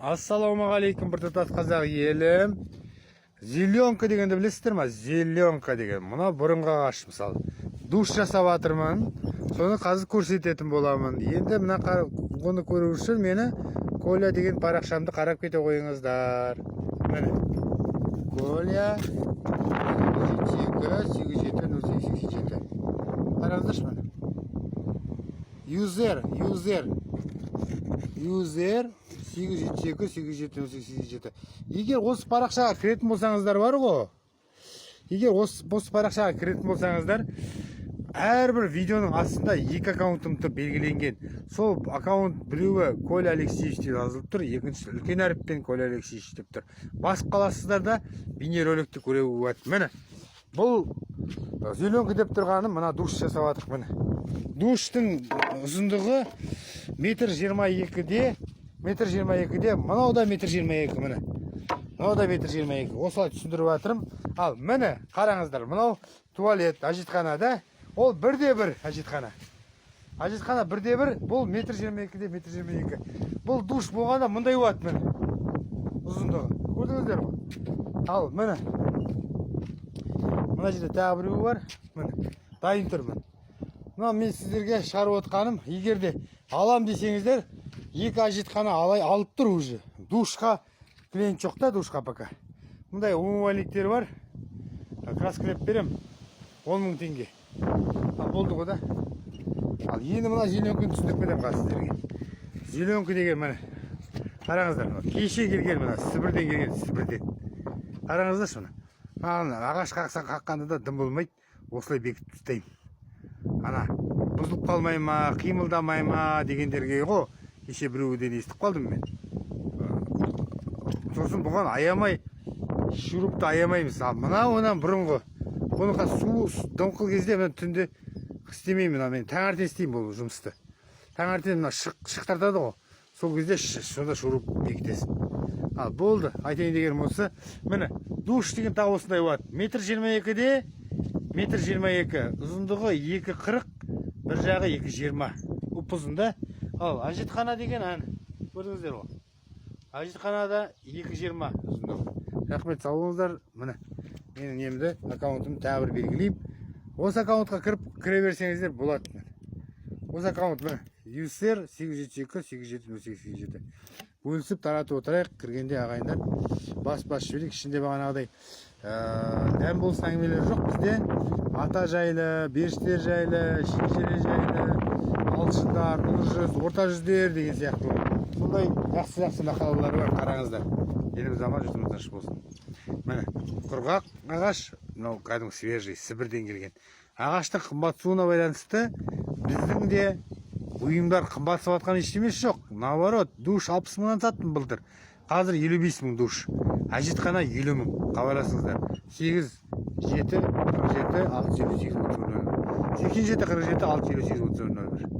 Ассалаумағалейкум, бір тұтас қазақ елім. Зеленка дегенді білесіздер ма? Зеленка деген. Мұна бұрынғы ағаш, мысалы. Душ жасап жатырмын. Соны қазір көрсететін боламын. Енді мына бұны көру үшін мені Коля деген парақшамды қарап кете қойыңыздар. Міне. Коля 87 қараңыздаршы міне. Юзер 872-877. Егер осы парақшаға кіретін болсаңыздар бар ғой. Егер осы парақшаға кіретін болсаңыздар, әрбір видеоның астында екі аккаунтымды белгіленген. Сол аккаунт біреуі Коля Алексеевич деп жазылып тұр, екіншісі үлкен әріппен Коля Алексеевич деп тұр. Басып қаласыздар да бейнероликті көре болады. Міне. Бұл зеленка деп тұрғаным, мына душ жасап жатырмық міне. Душтың ұзындығы метр 22-де, мынау да метр 22 міне. Мынау да метр 22. Осылай түсіндіріп жатырмын. Ал міне қараңыздар, мынау туалет, ажетханада. Ол бірде-бір ажетхана. Ажетхана бірде-бір, бұл метр 22-де метр 22. Бұл душ болғанда мұндай болады міне. Ұзындығы. Көрдіңіздер ме? Ал міне. Мына жерде тағы біреуі бар. Міне. Дайын тұрмын. Мына мен сіздерге шығарып отқаным, егерде алам десеңіздер, екі ажетхана алып тұр уже. Душқа клиент жоқ та, душқа пока. Мұндай умывальниктер бар. Краскілеп берем. 10 000 теңге. Болды ғой да. Ал енді мына зеленканы түсіндіріп кетем қазір сіздерге. Зеленка деген міне. Қараңыздар, кеше келген мына Сібірден келген, Сібірден. Қараңыздаршы мына. Ағаш қаққанда да дым болмайды. Осылай бекітіп тастаймын. Ана, бұзылып қалмай ма, қимылдамай ма дегендерге ғой, кеше біреуден естіп қалдым мен. Сосын бұған аямай, шурупты аямаймыз. Мына онан бұрынғы. Бұны су дымқыл кезде мен түнде істемеймін, мен таңертең істеймін бұл жұмысты. Таңертең мына шықтартады ғой. Сол кезде сонда шуруп бекітесің. Ал болды, айтайын деген осы. Міне, душ деген тағы осындай болады. Метр 22-де метр 22, ұзындығы 2,40, бір жағы 2,20. Ұпызында. Ал ажетхана деген ән. Көрдіңіздер ғой. Ажетханада 2,20 ұзындығы. Рахмет, сау болыңыздар. Міне, менің немді аккаунтымды тағы бір белгілеймін. Осы аккаунтқа кіре берсеңіздер болады. Осы аккаунт міне. Юсер 872-877. Бөлісіп таратып отырайық. Кіргенде ағайындар бас жіберейік. Ішінде бағанағыдай дәм болсын әңгімелер жоқ бізде. Ата жайлы, беріштер жайлы, шекжере жайлы, алшындар, ұлы жүз, орта жүздер деген сияқты. Сондай жақсы мақалалар бар, қараңыздар. Еліміз аман, жұртымыз тыныш болсын. Міне, құрғақ ағаш, мынау кәдімгі свежий, Сібірден келген. Ағаштың қымбатсуына байланысты біздің де бұйымдар қымбатсып жатқан ештемесі жоқ. Наоборот, душ 60 мыңнан саттым былтыр. Қазір 55 мың душ. Ажетхана 50 мың. Хабарласыңыздар. 87 47 678 00. 87 47 678 00.